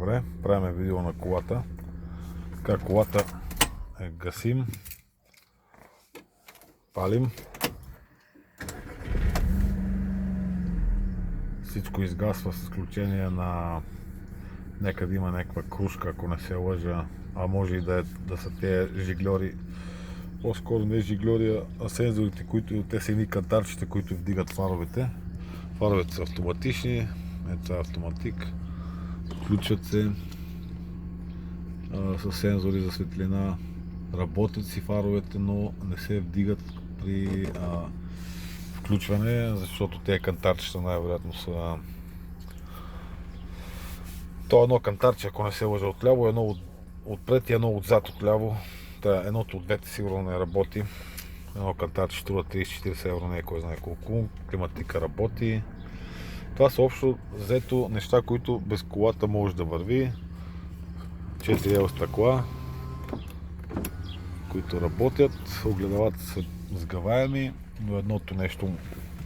Добре, правим видео на колата. Така, колата гасим, палим. Всичко изгасва с изключение на някъде има някаква крушка, ако не се лъжа, а може и да са тези жигльори. По-скоро не жигльори, а сензорите, които те са едни кантарчета, които вдигат фаровете. Фаровете са автоматични, ето е автоматик. Включват се с сензори за светлина. Работят си фаровете, но не се вдигат при включване, защото тези кантарчета най-вероятно са... То едно кантарче, ако не се лъжа отляво, едно отпред и едно отзад отляво. Едното от двете сигурно не работи. Едно кантарче струва 30-40 евро, не е кой знае колко. Климатика работи. Това са общо взето неща, които без колата може да върви. 4L стъкла, които работят. Огледалата са сгъваеми, но едното нещо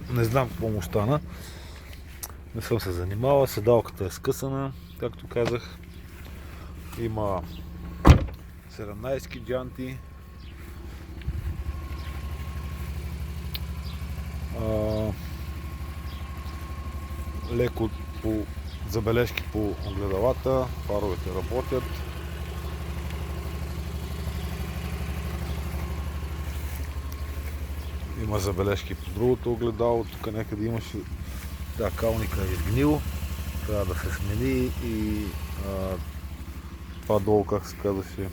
не знам какво му стана. Не съм се занимавал. Седалката е скъсана, както казах. Има 17 джанти. Леко по забележки по огледалата, фаровете работят. Има забележки по другото огледало, тук някъде имаше, да, калника е изгнил, трябва да се смени и това долу, как се казваше,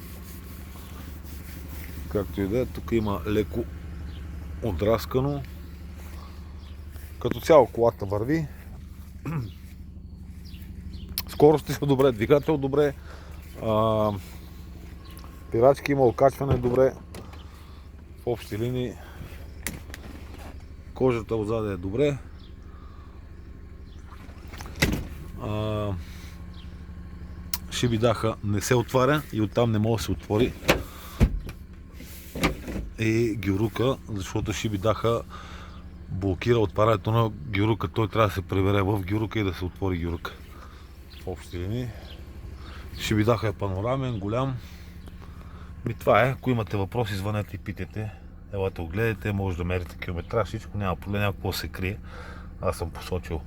както и да е, тук има леко отраскано. Като цяло колата върви. Скорости са добре, двигател добре, пирачки има, окачване добре, в общи линии кожата отзаде е добре. Шибидаха не се отваря и оттам не може да се отвори и гюрука, защото шибидаха блокира отварянето на гюрука. Той трябва да се прибере в гюрука и да се отвори гюрука. В общи линии. Шибидаха е панорамен, голям. И това е. Ако имате въпроси, звънете и питайте. Елате огледайте, може да мерите километраж, всичко, няма проблем, няма какво се крие. Аз съм посочил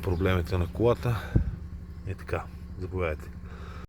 проблемите на колата. И така, заповядайте.